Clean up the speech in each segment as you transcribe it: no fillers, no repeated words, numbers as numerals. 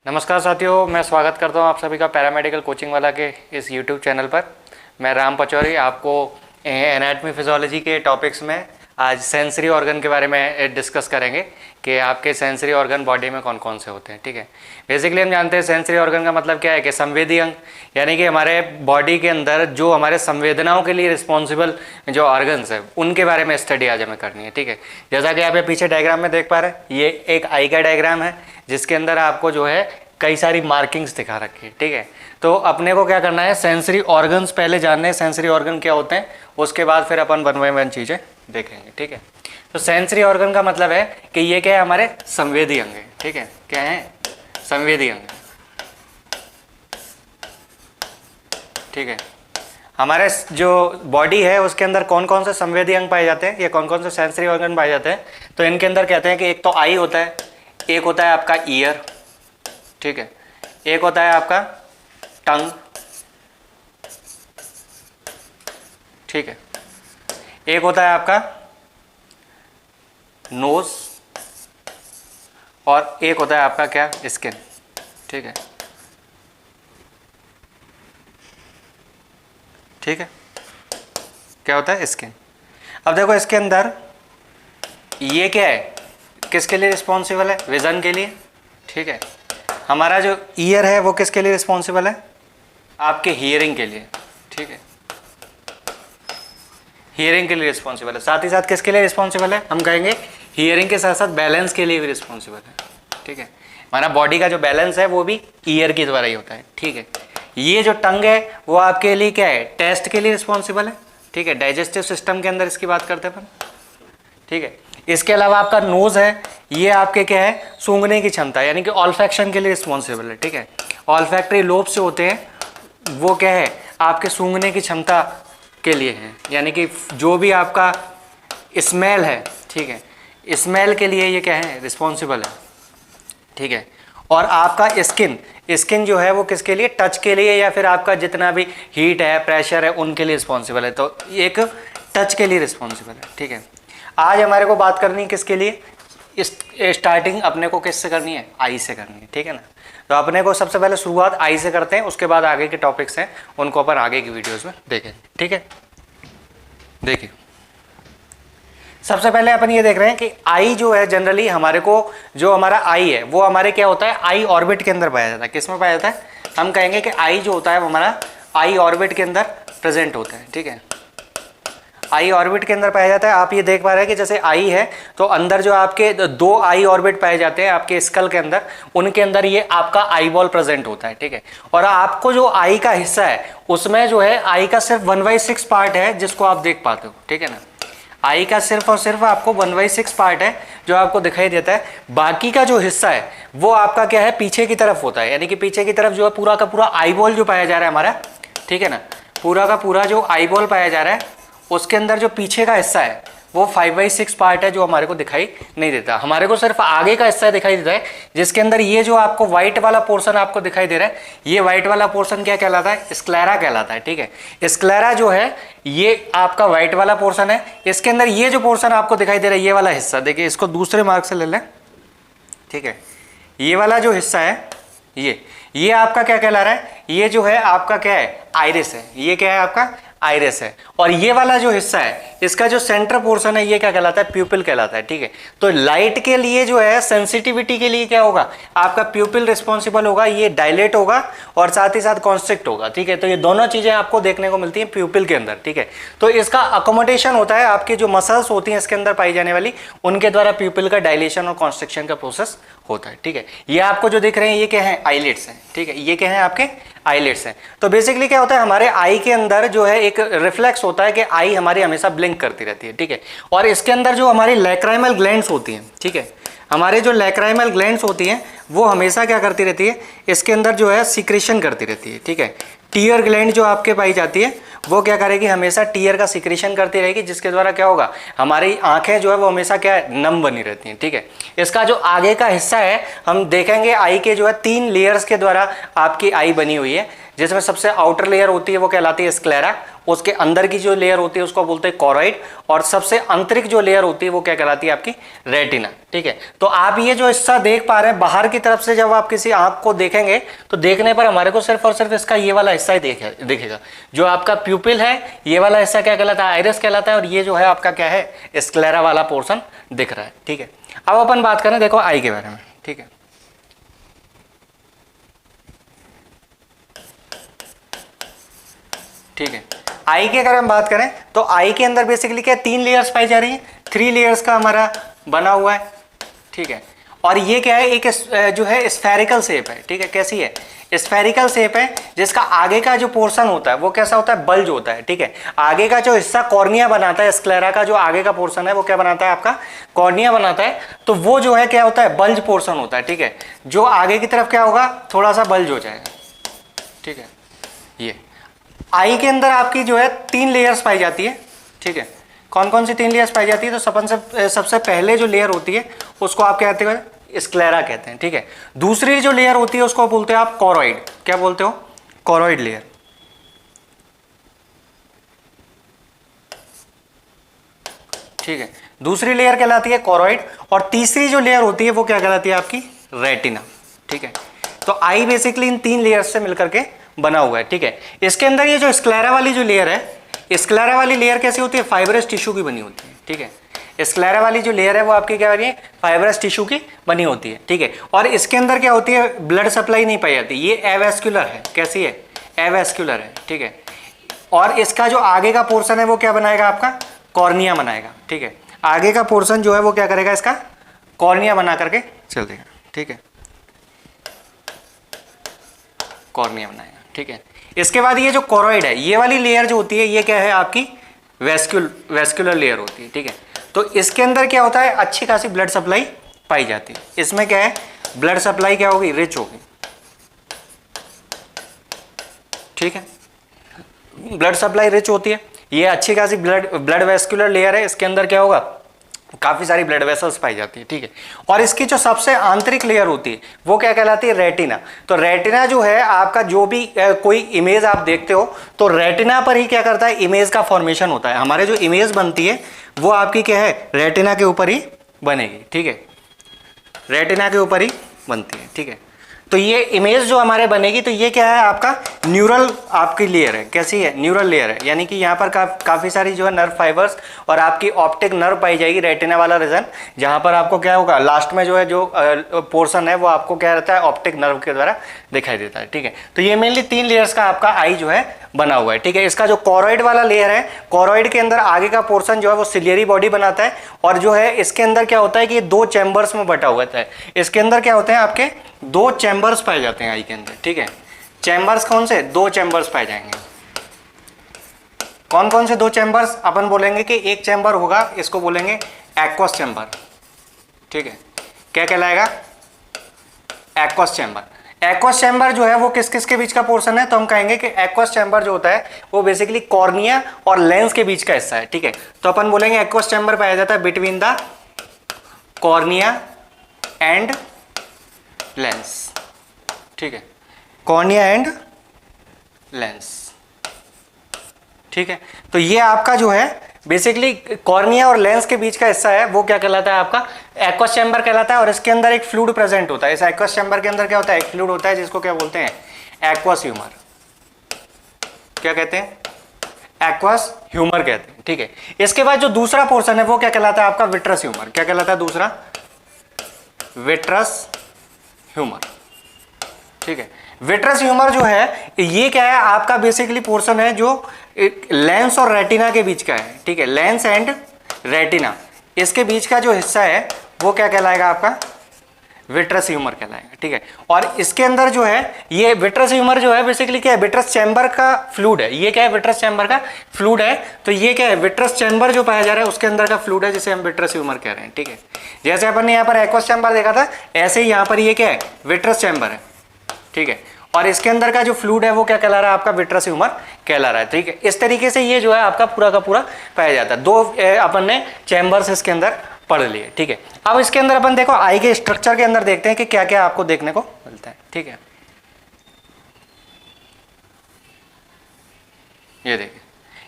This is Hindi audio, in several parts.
नमस्कार साथियों, मैं स्वागत करता हूं आप सभी का पैरामेडिकल कोचिंग वाला के इस यूट्यूब चैनल पर। मैं राम पचौरी आपको एनाटमी फिजियोलॉजी के टॉपिक्स में आज सेंसरी ऑर्गन के बारे में डिस्कस करेंगे कि आपके सेंसरी ऑर्गन बॉडी में कौन कौन से होते हैं। ठीक है, बेसिकली हम जानते हैं सेंसरी ऑर्गन का मतलब क्या है कि संवेदी अंग, यानी कि हमारे बॉडी के अंदर जो हमारे संवेदनाओं के लिए रिस्पॉन्सिबल जो ऑर्गन्स है उनके बारे में स्टडी आज हमें करनी है। ठीक है, जैसा कि आप पीछे डायग्राम में देख पा रहे हैं, ये एक आई का डायग्राम है जिसके अंदर आपको जो है कई सारी मार्किंग्स दिखा रखी है। ठीक है, तो अपने को क्या करना है, सेंसरी ऑर्गन्स पहले जानने हैं, सेंसरी ऑर्गन क्या होते हैं, उसके बाद फिर अपन वन बाय वन चीज़ें देखेंगे। ठीक है, तो सेंसरी ऑर्गन का मतलब है कि ये क्या है, हमारे संवेदी अंग है। ठीक है, क्या है, संवेदी अंग। ठीक है, हमारे जो बॉडी है उसके अंदर कौन कौन से संवेदी अंग पाए जाते हैं या कौन कौन से सेंसरी ऑर्गन पाए जाते हैं, तो इनके अंदर कहते हैं कि एक तो आई होता है, एक होता है आपका ईयर, ठीक है, एक होता है आपका टंग, ठीक है, एक होता है आपका नोज और एक होता है आपका क्या, स्किन। ठीक है, ठीक है, क्या होता है, स्किन। अब देखो इसके अंदर ये क्या है, किसके लिए रिस्पॉन्सिबल है, विजन के लिए। ठीक है, हमारा जो ईयर है वो किसके लिए रिस्पॉन्सिबल है, आपके हियरिंग के लिए। ठीक है, हियरिंग के लिए रिस्पॉन्सिबल है, साथ ही साथ किसके लिए रिस्पॉन्सिबल है, हम कहेंगे हियरिंग के साथ साथ बैलेंस के लिए भी रिस्पॉन्सिबल है। ठीक है, हमारा बॉडी का जो बैलेंस है वो भी ईयर के द्वारा ही होता है। ठीक है, ये जो टंग है वो आपके लिए क्या है, टेस्ट के लिए रिस्पॉन्सिबल है। ठीक है, डाइजेस्टिव सिस्टम के अंदर इसकी बात करते हैं अपन। ठीक है, इसके अलावा आपका नोज है, ये आपके क्या है, सूंघने की क्षमता यानी कि ऑल्फैक्शन के लिए रिस्पॉन्सिबल है। ठीक है, ऑल्फैक्टरी लोब से होते हैं, वो क्या है, आपके सूंघने की क्षमता के लिए है, यानी कि जो भी आपका स्मेल है, ठीक है, स्मेल के लिए ये क्या है, रिस्पॉन्सिबल है। ठीक है, और आपका स्किन, स्किन जो है वो किसके लिए, टच के लिए या फिर आपका जितना भी हीट है, प्रेशर है, उनके लिए रिस्पॉन्सिबल है, तो एक टच के लिए रिस्पॉन्सिबल है। ठीक है, आज हमारे को बात करनी है किसके लिए, स्टार्टिंग अपने को किससे करनी है, आई से करनी है। ठीक है ना, तो अपने को सबसे पहले शुरुआत आई से करते हैं, उसके बाद आगे के टॉपिक्स हैं उनको अपन आगे की वीडियोस में देखें। ठीक है, देखिए सबसे पहले अपन ये देख रहे हैं कि आई जो है जनरली हमारे को, जो हमारा आई है वो हमारे क्या होता है, आई ऑर्बिट के अंदर पाया जाता है। किस में पाया जाता है, हम कहेंगे कि आई जो होता है वो हमारा आई ऑर्बिट के अंदर प्रेजेंट होता है। ठीक है, आई ऑर्बिट के अंदर पाया जाता है। आप ये देख पा रहे हैं कि जैसे आई है तो अंदर जो आपके दो आई ऑर्बिट पाए जाते हैं आपके स्कल के अंदर, उनके अंदर ये आपका आई बॉल प्रेजेंट होता है। ठीक है, और आपको जो आई का हिस्सा है उसमें जो है आई का सिर्फ 1/6 पार्ट है जिसको आप देख पाते हो। ठीक है ना, आई का सिर्फ और सिर्फ आपको 1/6 पार्ट है जो आपको दिखाई देता है, बाकी का जो हिस्सा है वो आपका क्या है, पीछे की तरफ होता है, यानी कि पीछे की तरफ जो है पूरा का पूरा आई बॉल जो पाया जा रहा है हमारा, ठीक है ना, पूरा का पूरा जो आई बॉल पाया जा रहा है उसके अंदर जो पीछे का हिस्सा है वो 5/6 पार्ट है जो हमारे को दिखाई नहीं देता। हमारे को सिर्फ आगे का हिस्सा दिखाई देता है जिसके अंदर ये जो आपको व्हाइट वाला पोर्शन आपको दिखाई दे रहा है, ये व्हाइट वाला पोर्शन क्या कहलाता है, स्क्लेरा कहलाता है। ठीक है, स्क्लेरा जो है ये आपका व्हाइट वाला पोर्शन है, इसके अंदर ये जो पोर्शन आपको दिखाई दे रहा है ये वाला हिस्सा, देखिए इसको दूसरे मार्क से ले लें। ठीक है, ये वाला जो हिस्सा है ये आपका क्या कहला रहा है, ये जो है आपका क्या है, आइरिस है। ये क्या है, आपका आइरिस है। और ये वाला जो हिस्सा है इसका जो सेंटर पोर्शन है ये क्या कहलाता है, प्यूपिल कहलाता है। ठीक है, तो लाइट के लिए जो है सेंसिटिविटी के लिए क्या होगा, आपका प्यूपिल रिस्पॉन्सिबल होगा, ये डायलेट होगा और साथ ही साथ कॉन्स्ट्रिक्ट होगा। ठीक है, तो ये दोनों चीजें आपको देखने को मिलती हैं प्यूपिल के अंदर। ठीक है, तो इसका अकोमोडेशन होता है, आपकी जो मसल्स होती हैं इसके अंदर पाई जाने वाली, उनके द्वारा प्यूपिल का डायलेशन और कॉन्स्ट्रिक्शन का प्रोसेस होता है। ठीक है, ये आपको जो दिख रहे हैं ये क्या है, आईलिड्स हैं। ठीक है, ये क्या है, आपके आईलिड्स हैं। तो बेसिकली क्या होता है, हमारे आई के अंदर जो है एक रिफ्लेक्स होता है कि आई हमारी हमेशा ब्लिंक करती रहती है। ठीक है, और इसके अंदर जो हमारी लैक्राइमल ग्लैंड्स होती हैं, ठीक है, हमारे जो लैक्राइमल ग्लैंड्स होती हैं वो हमेशा क्या करती रहती है, इसके अंदर जो है सिक्रेशन करती रहती है। ठीक है, टीयर ग्लैंड जो आपके पाई जाती है वो क्या करेगी, हमेशा टीयर का सिक्रेशन करती रहेगी, जिसके द्वारा क्या होगा, हमारी आंखें जो है वो हमेशा क्या है, नम बनी रहती हैं। ठीक है, इसका जो आगे का हिस्सा है हम देखेंगे आई के जो है 3 लेयर्स के द्वारा आपकी आई बनी हुई है, जिसमें सबसे आउटर लेयर होती है वो कहलाती है स्क्लेरा, उसके अंदर की जो लेयर होती है उसको बोलते हैं कॉरॉइड, और सबसे आंतरिक जो लेयर होती है वो क्या कहलाती है आपकी रेटिना। ठीक है, तो आप ये जो हिस्सा देख पा रहे हैं बाहर की तरफ से, जब आप किसी आंख को देखेंगे तो देखने पर हमारे को सिर्फ और सिर्फ इसका ये वाला हिस्सा ही दिखेगा। जो आपका प्यूपिल है ये वाला हिस्सा क्या कहलाता है, आइरिस कहलाता है, और ये जो है आपका क्या है, स्क्लेरा वाला पोर्शन दिख रहा है। ठीक है, अब अपन बात करें देखो आई के बारे में। ठीक है, ठीक है, आई की अगर हम बात करें तो आई के अंदर बेसिकली क्या 3 लेयर्स पाई जा रही है, 3 लेयर्स का हमारा बना हुआ है। ठीक है, और ये क्या है, एक जो है स्फेरिकल शेप है। ठीक है, कैसी है, स्फेरिकल शेप है, जिसका आगे का जो पोर्शन होता है वो कैसा होता है, बल्ज होता है। ठीक है, आगे का जो हिस्सा कॉर्निया बनाता है, स्क्लेरा का जो आगे का पोर्शन है वो क्या बनाता है आपका, कॉर्निया बनाता है, तो वो जो है क्या होता है, बल्ज पोर्शन होता है। ठीक है, जो आगे की तरफ क्या होगा, थोड़ा सा बल्ज हो जाएगा। ठीक है, ये आई के अंदर आपकी जो है 3 लेयर्स पाई जाती है। ठीक है, कौन कौन सी 3 लेयर्स पाई जाती है, तो सबसे पहले जो लेयर होती है उसको आप क्या कहते हैं, स्क्लेरा कहते हैं। ठीक है, दूसरी जो लेयर होती है उसको बोलते हैं आप कॉरॉइड, क्या बोलते हो, कॉरॉइड लेयर। ठीक है, दूसरी लेयर कहलाती है कॉरॉइड, और तीसरी जो लेयर होती है वो क्या कहलाती है आपकी, रेटिना। ठीक है, तो आई बेसिकली इन 3 लेयर्स से मिलकर के बना हुआ है। ठीक है, इसके अंदर ये जो स्क्लेरा वाली जो लेयर है, स्क्लेरा वाली लेयर कैसी होती है, फाइब्रस टिश्यू की बनी होती है। ठीक है, स्क्लेरा वाली जो लेयर है वो आपकी क्या बनी है, फाइब्रस टिश्यू की बनी होती है। ठीक है, और इसके अंदर क्या होती है, ब्लड सप्लाई नहीं पाई जाती, ये एवेस्कुलर है। कैसी है, एवेस्कुलर है। ठीक है, और इसका जो आगे का पोर्शन है वो क्या बनाएगा आपका, कॉर्निया बनाएगा। ठीक है, आगे का पोर्शन जो है वो क्या करेगा, इसका कॉर्निया बना करके चल देगा। ठीक है, कॉर्निया बनाएगा। ठीक है, इसके बाद ये जो कॉरॉइड है, ये वाली लेयर जो होती है ये क्या है आपकी, वेस्कुलर लेयर होती है। ठीक है, तो इसके अंदर क्या होता है, अच्छी खासी ब्लड सप्लाई पाई जाती है। इसमें क्या है, ब्लड सप्लाई क्या होगी, रिच होगी। ठीक है, ब्लड सप्लाई रिच होती है, ये अच्छी खासी ब्लड वेस्कुलर लेयर है, इसके अंदर क्या होगा, काफी सारी ब्लड वेसल्स पाई जाती है। ठीक है, और इसकी जो सबसे आंतरिक लेयर होती है वो क्या कहलाती है, रेटिना। तो रेटिना जो है आपका, जो भी कोई इमेज आप देखते हो तो रेटिना पर ही क्या करता है, इमेज का फॉर्मेशन होता है। हमारे जो इमेज बनती है वो आपकी क्या है, रेटिना के ऊपर ही बनेगी। ठीक है, रेटिना के ऊपर ही बनती है। ठीक है, तो ये इमेज जो हमारे बनेगी, तो ये क्या है आपका, न्यूरल आपकी लेयर है। कैसी है, न्यूरल लेयर है, यानी कि यहाँ पर काफ़ी सारी जो है नर्व फाइबर्स और आपकी ऑप्टिक नर्व पाई जाएगी, रेटिना वाला रीजन, जहाँ पर आपको क्या होगा, लास्ट में जो है जो पोर्शन है वो आपको क्या रहता है, ऑप्टिक नर्व के द्वारा दिखाई देता है। ठीक है, तो ये मेनली 3 लेयर्स का आपका आई जो है बना हुआ है। ठीक है, इसका जो कॉरॉइड वाला लेयर है, कॉरॉइड के अंदर आगे का पोर्शन जो है वो सिलियरी बॉडी बनाता है, और जो है इसके अंदर क्या होता है कि ये 2 चैम्बर्स में बटा हुआ है। इसके अंदर क्या होते हैं आपके, 2 चैम्बर्स पाए जाते हैं आई के अंदर। ठीक है, चैम्बर्स कौन से, 2 चैम्बर्स पाए जाएंगे। कौन कौन से 2 चैम्बर्स, अपन बोलेंगे कि एक चैम्बर होगा, इसको बोलेंगे एक्वस चैम्बर। ठीक है, क्या कहलाएगा, एक्वस चैम्बर। एक्वस चैम्बर जो है वो किस किस के बीच का पोर्शन है, तो हम कहेंगे कि एक्वस चैम्बर जो होता है वो बेसिकली कॉर्निया और लेंस के बीच का हिस्सा है। ठीक है, तो अपन बोलेंगे एक्वस चैम्बर पाया जाता है between the cornea and lens. ठीक है, कॉर्निया एंड लेंस। ठीक है, तो ये आपका जो है बेसिकली कॉर्निया और लेंस के बीच का हिस्सा है, वो क्या कहलाता है आपका, एक्वस चैम्बर कहलाता है, और इसके अंदर एक फ्लूइड प्रेजेंट होता है। इस एक्वस चैम्बर के अंदर क्या होता है, एक फ्लूइड होता है, जिसको क्या बोलते हैं, एक्वस ह्यूमर। क्या कहते हैं, एक्वस ह्यूमर कहते हैं। ठीक है, इसके बाद जो दूसरा पोर्शन है वो क्या कहलाता है आपका, विट्रस ह्यूमर। क्या कहलाता है दूसरा, विट्रस ह्यूमर। ठीक है, विट्रस ह्यूमर जो है ये क्या है आपका, बेसिकली पोर्शन है जो लेंस और रेटिना के बीच का है। ठीक है, लेंस एंड रेटिना, इसके बीच का जो हिस्सा है वो क्या कहलाएगा आपका, विट्रस ह्यूमर कहलाएगा। ठीक है, और इसके अंदर जो है ये विट्रस ह्यूमर जो है बेसिकली क्या है, विट्रस चैम्बर का फ्लूइड है। ये क्या है, विट्रस चैम्बर का फ्लूइड है, तो ये क्या है, विट्रस चैम्बर जो पाया जा रहा है उसके अंदर का फ्लूइड है, जिसे हम विट्रस ह्यूमर कह रहे हैं। ठीक है, जैसे अपन ने यहाँ पर एक्वस चैम्बर देखा था, ऐसे ही यहाँ पर ये क्या है, विट्रस चैम्बर है। ठीक है, और इसके अंदर का जो फ्लूइड है वो क्या कहला रहा है आपका, विट्रस ह्यूमर कहला रहा है। ठीक है, इस तरीके से ये जो है आपका पूरा का पूरा पाया जाता है। 2 अपन ने चैम्बर्स इसके अंदर पढ़ लिए। ठीक है, अब इसके अंदर अपन देखो आई के स्ट्रक्चर के अंदर देखते हैं कि क्या क्या आपको देखने को मिलता है। ठीक है, ये देखिए,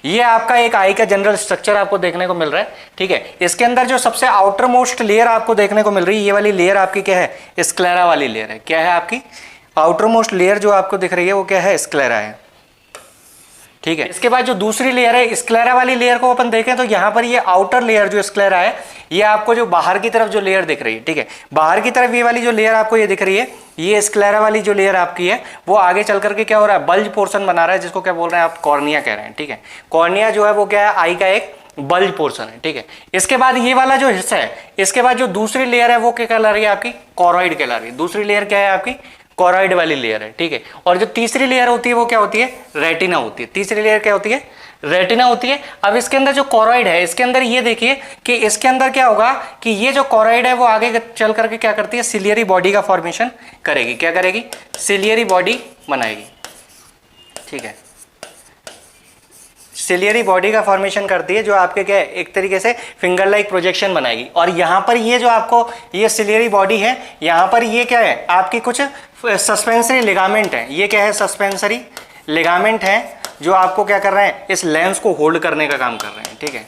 ये आपका एक आई का जनरल स्ट्रक्चर आपको देखने को मिल रहा है, ठीक है। इसके अंदर जो सबसे आउटर मोस्ट लेयर आपको देखने को मिल रही है, ये वाली लेयर आपकी क्या है, स्क्लेरा वाली लेयर है। क्या है आपकी आउटर मोस्ट लेयर जो आपको दिख रही है वो क्या है, स्क्लेरा है, ठीक है। इसके बाद जो दूसरी लेयर है, स्क्लेरा वाली लेयर को अपन देखें तो यहाँ पर ये आउटर लेयर जो स्क्लेरा है, ये आपको जो बाहर की तरफ जो लेयर दिख रही है, ठीक है, बाहर की तरफ ये वाली जो लेयर आपको ये दिख रही है, ये स्क्लेरा वाली जो लेयर आपकी है वो आगे चल करके क्या हो रहा है, बल्ज पोर्शन बना रहा है, जिसको क्या बोल रहे हैं आप, कॉर्निया कह रहे हैं, ठीक है। कॉर्निया जो है वो क्या है, आई का एक बल्ज पोर्शन है, ठीक है। इसके बाद ये वाला जो हिस्सा है, इसके बाद जो दूसरी लेयर है वो क्या कहला रही है आपकी, कोरॉइड कहला रही है। दूसरी लेयर क्या है आपकी, कोरॉइड वाली लेयर है, ठीक है। और जो तीसरी लेयर होती है वो क्या होती है, रेटिना होती है। तीसरी लेयर क्या होती है, रेटिना होती है। अब इसके अंदर जो कोरॉइड है, इसके अंदर ये देखिए कि इसके अंदर क्या होगा कि ये जो कोरॉइड है वो आगे चल करके क्या करती है, सिलियरी बॉडी का फॉर्मेशन करेगी। क्या करेगी, सिलियरी बॉडी बनाएगी, ठीक है। सिलियरी बॉडी का फॉर्मेशन करती है, जो आपके क्या है, एक तरीके से फिंगर लाइक प्रोजेक्शन बनाएगी। और यहाँ पर ये जो आपको ये सिलियरी बॉडी है, यहाँ पर ये क्या है आपकी कुछ सस्पेंसरी लिगामेंट है। ये क्या है, सस्पेंसरी लिगामेंट है, जो आपको क्या कर रहे हैं, इस लेंस को होल्ड करने का काम कर रहे हैं, ठीक है।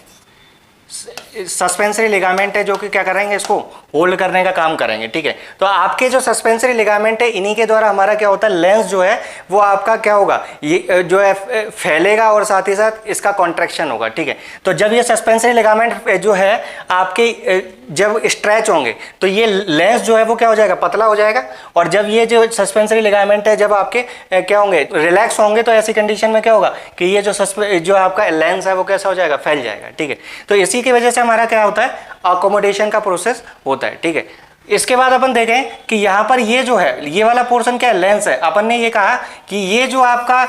सस्पेंसरी लिगामेंट है जो कि क्या करेंगे, इसको होल्ड करने का काम करेंगे, ठीक है। तो आपके जो सस्पेंसरी लिगामेंट है, इन्हीं के द्वारा हमारा क्या होता है, लेंस जो है वो आपका क्या होगा, ये जो है फैलेगा और साथ ही साथ इसका कॉन्ट्रैक्शन होगा, ठीक है। तो जब ये सस्पेंसरी लिगामेंट जो है आपके जब स्ट्रेच होंगे तो ये लेंस जो है वो क्या हो जाएगा, पतला हो जाएगा। और जब ये जो सस्पेंसरी लिगामेंट है जब आपके क्या होंगे, रिलैक्स होंगे, तो ऐसी कंडीशन में क्या होगा कि ये जो आपका लेंस है वो कैसा हो जाएगा, फैल जाएगा, ठीक है। तो इसी की वजह से हमारा क्या होता है, अकोमोडेशन का प्रोसेस होता है, ठीक है। इसके बाद अपन देखें कि यहाँ पर ये जो है, ये वाला पोर्शन क्या है, लेंस है। अपन ने ये कहा कि ये जो आपका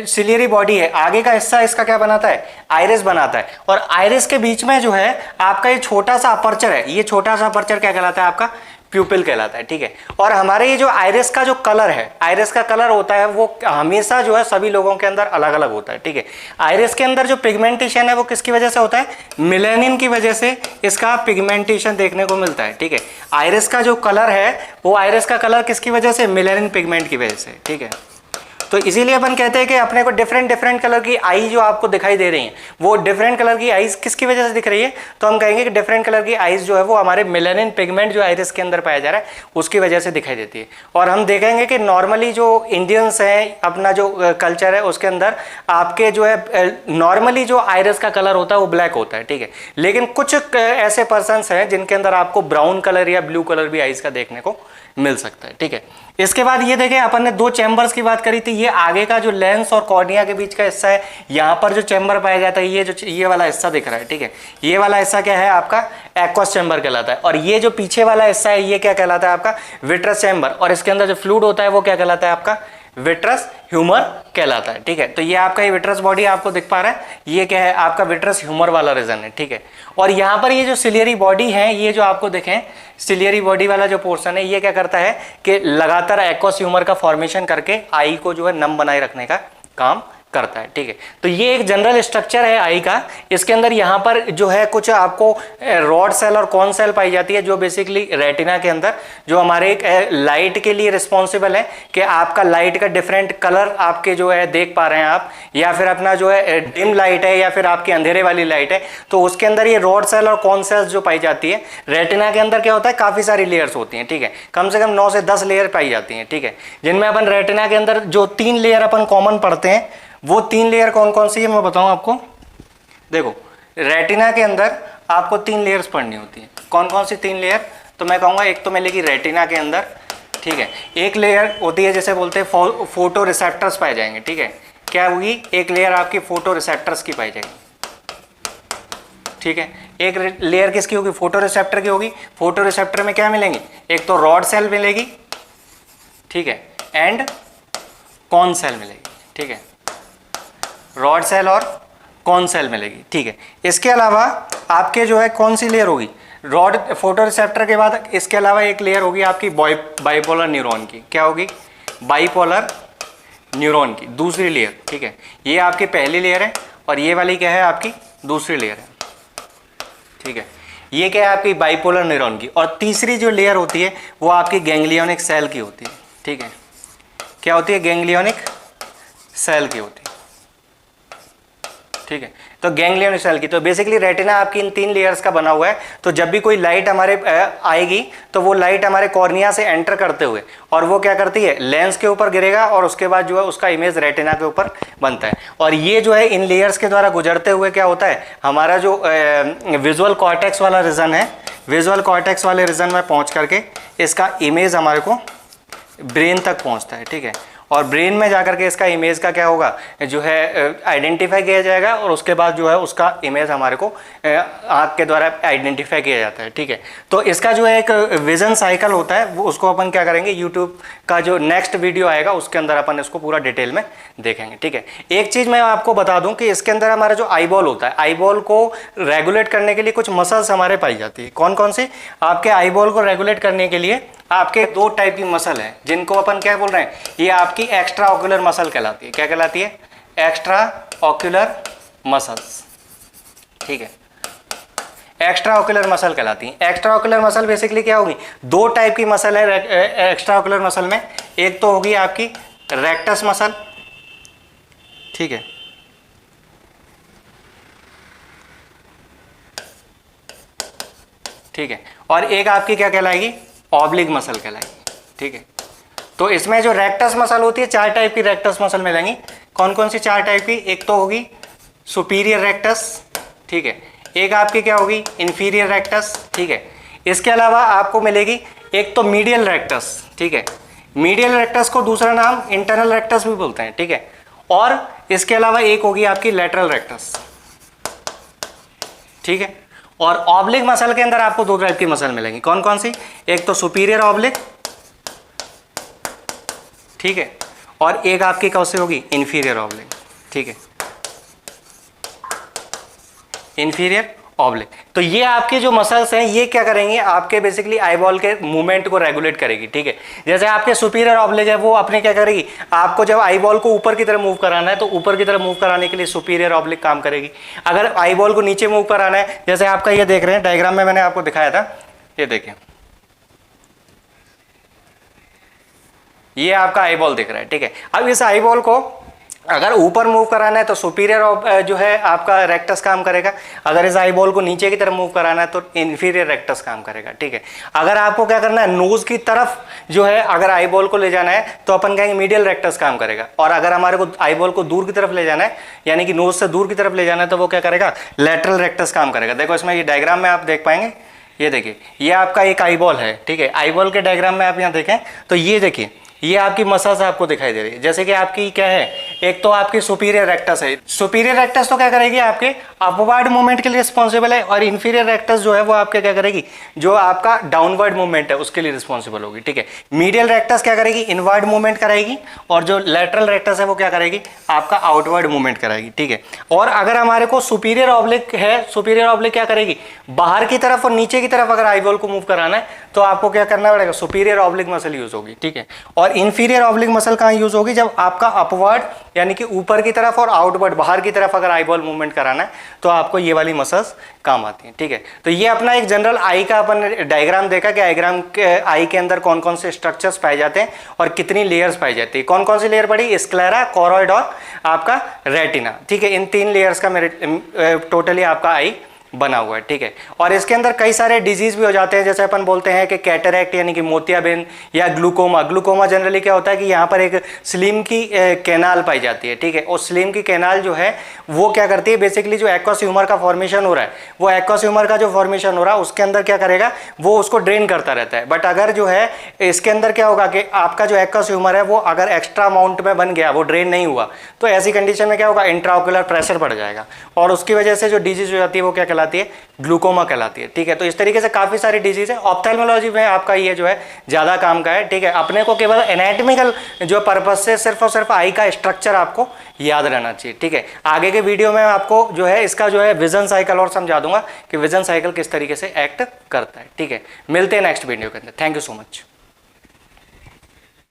सिलियरी बॉडी है, आगे का हिस्सा इसका क्या बनाता है, आइरिस बनाता है। और आइरिस के बीच में जो है आपका ये छोटा सा अपर्चर है, ये छोटा सा अपर्चर क्या कहलाता है, आपका प्यूपिल कहलाता है, ठीक है। और हमारे ये जो आइरिस का जो कलर है, आइरिस का कलर होता है वो हमेशा जो है सभी लोगों के अंदर अलग अलग होता है, ठीक है। आइरिस के अंदर जो पिगमेंटेशन है वो किसकी वजह से होता है, मेलानिन की वजह से इसका पिगमेंटेशन देखने को मिलता है, ठीक है। आइरिस का जो कलर है वो आइरिस का कलर किसकी वजह से, मेलानिन पिगमेंट की वजह से, ठीक है। तो इसीलिए अपन कहते हैं कि अपने को डिफरेंट कलर की आई जो आपको दिखाई दे रही हैं, वो डिफरेंट कलर की आईज किसकी वजह से दिख रही है, तो हम कहेंगे कि डिफरेंट कलर की आईज जो है वो हमारे मेलानिन पिगमेंट जो आइरिस के अंदर पाया जा रहा है उसकी वजह से दिखाई देती है। और हम देखेंगे कि नॉर्मली जो इंडियंस हैं, अपना जो कल्चर है उसके अंदर आपके जो है नॉर्मली जो आइरिस का कलर होता है वो ब्लैक होता है, ठीक है। लेकिन कुछ ऐसे पर्सन्स हैं जिनके अंदर आपको ब्राउन कलर या ब्लू कलर भी आइज का देखने को मिल सकता है, ठीक है। इसके बाद ये देखें, अपन ने दो चैम्बर्स की बात करी थी। ये आगे का जो लेंस और कॉर्निया के बीच का हिस्सा है, यहाँ पर जो चैम्बर पाया जाता है, ये वाला हिस्सा दिख रहा है, ठीक है। ये वाला हिस्सा क्या है आपका, एक्वस चैम्बर कहलाता है। और ये जो पीछे वाला हिस्सा है ये क्या कहलाता है आपका, विट्रस चैम्बर। और इसके अंदर जो फ्लूइड होता है वो क्या कहलाता है आपका, विट्रस ह्यूमर कहलाता है, ठीक है। तो ये आपका ये विट्रस बॉडी आपको दिख पा रहा है, ये क्या है आपका विट्रस ह्यूमर वाला रीजन है, ठीक है। और यहाँ पर ये जो सिलियरी बॉडी है, ये जो आपको देखें सिलियरी बॉडी वाला जो पोर्शन है, ये क्या करता है कि लगातार एक्वस ह्यूमर का फॉर्मेशन करके आई को जो है नम बनाए रखने का काम करता है, ठीक है। तो ये एक जनरल स्ट्रक्चर है आई का। इसके अंदर यहाँ पर जो है कुछ आपको रॉड सेल और कॉन सेल पाई जाती है, जो बेसिकली रेटिना के अंदर जो हमारे लाइट के लिए रिस्पॉन्सिबल है कि आपका लाइट का डिफरेंट कलर आपके जो है देख पा रहे हैं आप, या फिर अपना जो है डिम लाइट है या फिर आपकी अंधेरे वाली लाइट है, तो उसके अंदर ये रॉड सेल और कॉन सेल्स जो पाई जाती है। रेटिना के अंदर क्या होता है, काफ़ी सारी लेयर्स होती हैं, ठीक है। कम से कम 9 से 10 लेयर पाई जाती हैं, ठीक है। जिनमें अपन रेटिना के अंदर जो 3 लेयर अपन कॉमन पढ़ते हैं, वो 3 लेयर कौन कौन सी है मैं बताऊं आपको। देखो, रेटिना के अंदर आपको 3 लेयर्स पढ़नी होती है। कौन कौन सी 3 लेयर, तो मैं कहूँगा एक तो मिलेगी रेटिना के अंदर, ठीक है। एक लेयर होती है जैसे बोलते हैं फोटो रिसेप्टर्स पाए जाएंगे, ठीक है। क्या होगी, एक लेयर आपकी फोटो रिसेप्टर्स की पाई जाएगी, ठीक है। एक लेयर किसकी होगी, फोटो रिसेप्टर की होगी। फोटो रिसेप्टर में क्या मिलेंगी, एक तो रॉड सेल मिलेगी, ठीक है, एंड कॉन सेल मिलेगी, ठीक है। रॉड सेल और कॉन सेल मिलेगी, ठीक है। इसके अलावा आपके जो है कौन सी लेयर होगी, रॉड फोटो रिसेप्टर के बाद इसके अलावा एक लेयर होगी आपकी बाइपोलर न्यूरॉन की। क्या होगी, बाइपोलर न्यूरॉन की दूसरी लेयर, ठीक है। ये आपकी पहली लेयर है और ये वाली क्या है आपकी दूसरी लेयर है, ठीक है। ये क्या है आपकी बाइपोलर न्यूरॉन की। और तीसरी जो लेयर होती है वो आपकी गैंग्लियोनिक सेल की होती है, ठीक है। क्या होती है, गैंग्लियोनिक सेल की होती है, ठीक है। तो गैंग्लियन सेल की, तो बेसिकली रेटिना आपकी इन 3 लेयर्स का बना हुआ है। तो जब भी कोई लाइट हमारे आएगी तो वो लाइट हमारे कॉर्निया से एंटर करते हुए और वो क्या करती है, लेंस के ऊपर गिरेगा और उसके बाद जो है उसका इमेज रेटिना के ऊपर बनता है। और ये जो है इन लेयर्स के द्वारा गुजरते हुए क्या होता है, हमारा जो विजुअल कॉर्टेक्स वाला रीजन है, विजुअल कॉर्टेक्स वाले रीजन में पहुंच करके इसका इमेज हमारे को ब्रेन तक पहुंचता है। ठीक है। और ब्रेन में जाकर के इसका इमेज का क्या होगा, जो है आइडेंटिफाई किया जाएगा और उसके बाद जो है उसका इमेज हमारे को आँख के द्वारा आइडेंटिफाई किया जाता है। ठीक है। तो इसका जो है एक विजन साइकिल होता है, वो उसको अपन क्या करेंगे, यूट्यूब का जो नेक्स्ट वीडियो आएगा उसके अंदर अपन इसको पूरा डिटेल में देखेंगे। ठीक है। एक चीज़ मैं आपको बता दूं कि इसके अंदर हमारा जो आई बॉल होता है, आई बॉल को रेगुलेट करने के लिए कुछ मसल्स हमारे पाई जाती है। कौन कौन सी, आपके आई बॉल को रेगुलेट करने के लिए आपके 2 टाइप की मसल है, जिनको अपन क्या बोल रहे हैं, ये आपकी एक्स्ट्रा ऑक्यूलर मसल कहलाती है। क्या कहलाती है, एक्स्ट्रा ऑक्यूलर मसल्स। ठीक है। एक्स्ट्रा ऑक्यूलर मसल कहलाती है। एक्स्ट्रा ऑक्यूलर मसल बेसिकली क्या होगी, 2 टाइप की मसल है एक्स्ट्रा ऑक्यूलर मसल में। एक तो होगी आपकी रेक्टस मसल, ठीक है, ठीक है, और एक आपकी क्या कहलाएगी, ऑब्लिक मसल कहलाएगी। ठीक है। तो इसमें जो रेक्टस मसल होती है, 4 टाइप की रेक्टस मसल मिलेंगी। कौन कौन सी 4 टाइप की, एक तो होगी सुपीरियर रेक्टस, ठीक है, एक आपकी क्या होगी, इंफीरियर रेक्टस, ठीक है। इसके अलावा आपको मिलेगी एक तो मीडियल रेक्टस, ठीक है, मीडियल रेक्टस को दूसरा नाम इंटरनल रेक्टस भी बोलते हैं। ठीक है। और इसके अलावा एक होगी आपकी लेटरल रेक्टस, ठीक है। और ऑब्लिक मसल के अंदर आपको 2 टाइप की मसल मिलेंगी। कौन कौन सी, एक तो सुपीरियर ऑब्लिक, ठीक है, और एक आपकी कौन सी होगी, इंफीरियर ऑब्लिक, ठीक है, इंफीरियर ऑब्लिक। तो ये आपके जो मसल्स हैं ये क्या करेंगे, आपके बेसिकली आईबॉल के मूवमेंट को रेगुलेट करेगी। ठीक है। जैसे आपके सुपीरियर ऑब्लिक है, वो अपने क्या करेगी, आपको जब आईबॉल को ऊपर की तरफ मूव कराना है तो ऊपर की तरफ मूव कराने के लिए सुपीरियर ऑब्लिक काम करेगी। अगर आईबॉल को नीचे मूव कराना है, जैसे आपका ये देख रहे हैं डायग्राम में मैंने आपको दिखाया था, ये देखिए, ये आपका आईबॉल दिख रहा है। ठीक है। अब इस आईबॉल को अगर ऊपर मूव कराना है तो सुपीरियर जो है आपका रेक्टस काम करेगा। अगर इस आई बॉल को नीचे की तरफ मूव कराना है तो इंफीरियर रेक्टस काम करेगा। ठीक है। अगर आपको क्या करना है, नोज की तरफ जो है अगर आई बॉल को ले जाना है तो अपन कहेंगे मीडियल रेक्टस काम करेगा। और अगर हमारे को आई बॉल को दूर की तरफ ले जाना है, यानी कि नोज से दूर की तरफ ले जाना है, तो वो क्या करेगा, लेटरल रेक्टस काम करेगा। देखो इसमें ये डायग्राम में आप देख पाएंगे, ये देखिए, ये आपका एक आई बॉल है। ठीक है। आई बॉल के डायग्राम में आप यहाँ देखें तो ये देखिए, ये आपकी मसल्स आपको दिखाई दे रही है। जैसे कि आपकी क्या है, एक तो आपकी सुपीरियर रेक्टस है। सुपीरियर रेक्टस तो क्या करेगी, आपके अपवर्ड मूवमेंट के लिए रिस्पॉन्सिबल है, और इंफीरियर रेक्टस जो है वो आपके क्या करेगी, जो आपका डाउनवर्ड मूवमेंट है उसके लिए रिस्पॉन्सिबल होगी। ठीक है। मीडियल रेक्टस क्या करेगी, इनवर्ड मूवमेंट कराएगी, और जो लेटरल रेक्टस है वो क्या करेगी, आपका आउटवर्ड मूवमेंट कराएगी। ठीक है। और अगर हमारे को सुपीरियर ऑब्लिक है, सुपीरियर ऑब्लिक क्या करेगी, बाहर की तरफ और नीचे की तरफ अगर आईबॉल को मूव कराना है तो आपको क्या करना पड़ेगा, सुपीरियर ऑब्लिक मसल यूज होगी। ठीक है। और इंफीरियर ऑब्लिक मसल कहाँ यूज होगी, जब आपका अपवर्ड यानी कि ऊपर की तरफ और आउटवर्ड बाहर की तरफ अगर आईबॉल मूवमेंट कराना है तो आपको ये वाली मसल्स काम आती हैं। ठीक है। तो ये अपना एक जनरल आई का अपन डायग्राम देखा कि आईग्राम के आई के अंदर कौन कौन से स्ट्रक्चर्स पाए जाते हैं और कितनी लेयर्स पाई जाती है। कौन कौन सी लेयर पड़ी, स्क्लेरा, कोरॉइड और आपका रेटिना। ठीक है। इन 3 लेयर्स का मेरे टोटली आपका आई बना हुआ है। ठीक है। और इसके अंदर कई सारे डिजीज भी हो जाते हैं, जैसे अपन बोलते हैं कि कैटरैक्ट यानी कि मोतियाबिंद, या ग्लूकोमा। ग्लूकोमा जनरली क्या होता है कि यहाँ पर एक स्लिम की कैनाल पाई जाती है। ठीक है। और स्लिम की कैनाल जो है वो क्या करती है, बेसिकली जो एक्वस ह्यूमर का फॉर्मेशन हो रहा है, वो एक्वस ह्यूमर का जो फॉर्मेशन हो रहा है उसके अंदर क्या करेगा, वो उसको ड्रेन करता रहता है। बट अगर जो है इसके अंदर क्या होगा कि आपका जो एक्वस ह्यूमर है वो अगर एक्स्ट्रा अमाउंट में बन गया, वो ड्रेन नहीं हुआ, तो ऐसी कंडीशन में क्या होगा, इंट्राओक्युलर प्रेशर बढ़ जाएगा, और उसकी वजह से जो डिजीज हो जाती है वो क्या कहलाती है, ग्लूकोमा कहलाती है। ठीक है। तो इस तरीके से काफी सारी डिजीज है। ऑप्थेल्मोलॉजी में आपका ये जो है ज्यादा काम का है। ठीक है। अपने को केवल एनाटॉमिकल जो पर्पज से सिर्फ और सिर्फ आई का स्ट्रक्चर आपको याद रहना चाहिए। ठीक है। आगे के वीडियो में आपको जो है इसका जो है विजन साइकिल और समझा दूंगा कि विजन साइकिल किस तरीके से एक्ट करता है। ठीक है। मिलते हैं नेक्स्ट वीडियो के अंदर। Thank you so much.